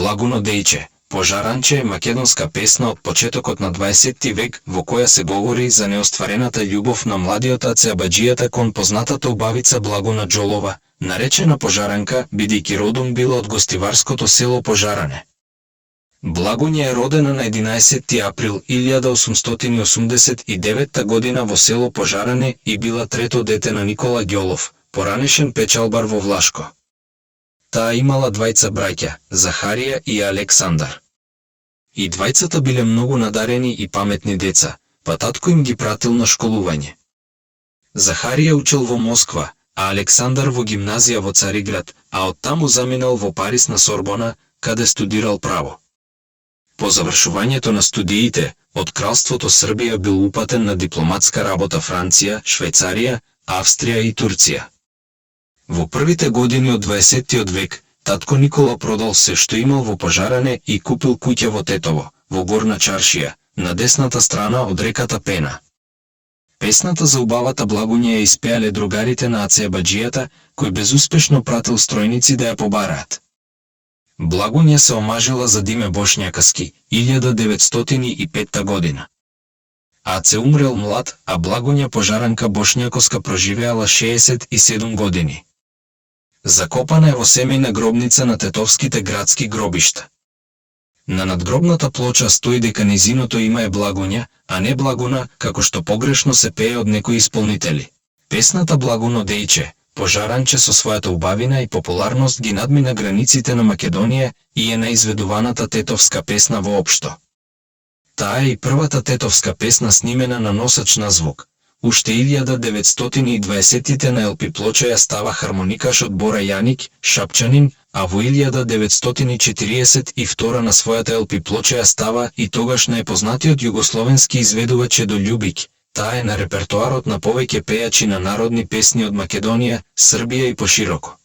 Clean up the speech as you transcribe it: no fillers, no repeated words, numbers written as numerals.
Благуно дејче, пожаранче е македонска песна од почетокот на 20 век во која се говори за неостварената љубов на младиот ацеабаџијата кон познатата убавица Благуна Џолова, наречена Пожаранка, бидејќи родом била од гостиварското село Пожаране. Благуња е родена на 11 април 1889 година во село Пожаране и била трето дете на Никола Ѓолов, поранешен печалбар во Влашко. Таа имала двајца браќа, Захарија и Александар. И двајцата биле многу надарени и паметни деца, па татко им ги пратил на школување. Захарија учел во Москва, а Александар во гимназија во Цариград, а оттаму заминал во Париз на Сорбона, каде студирал право. По завршувањето на студиите, од кралството Србија бил упатен на дипломатска работа Франција, Швајцарија, Австрија и Турција. Во првите години од 20 век, татко Никола продал се што имал во Пожаране и купил куќа во Тетово, во Горна Чаршија, на десната страна од реката Пена. Песната за убавата Благуња ја испеале другарите на ацеабаџијата, кој безуспешно пратил стројници да ја побараат. Благуња се омажила за Диме Бошњакаски, 1905 година. Аце умрел млад, а Благуња Пожаранка Бошњакоска проживеала 67 години. Закопана е во семејна гробница на тетовските градски гробишта. На надгробната плоча стои дека низиното име е Благуња, а не Благуна, како што погрешно се пее од некои исполнители. Песната Благуно дејче, Пожаранче со својата убавина и популарност ги надмина границите на Македонија и е наизведуваната тетовска песна воопшто. Таа е и првата тетовска песна снимена на носач на звук. Уште 1920-тите на ЛП плоча ја става хармоникашот Бора Јаник, шапчанин, а во 1942 на својата ЛП плоча ја става и тогаш најпознатиот југословенски изведувач Едо Љубик. Таа е на репертоарот на повеќе пејачи на народни песни од Македонија, Србија и пошироко.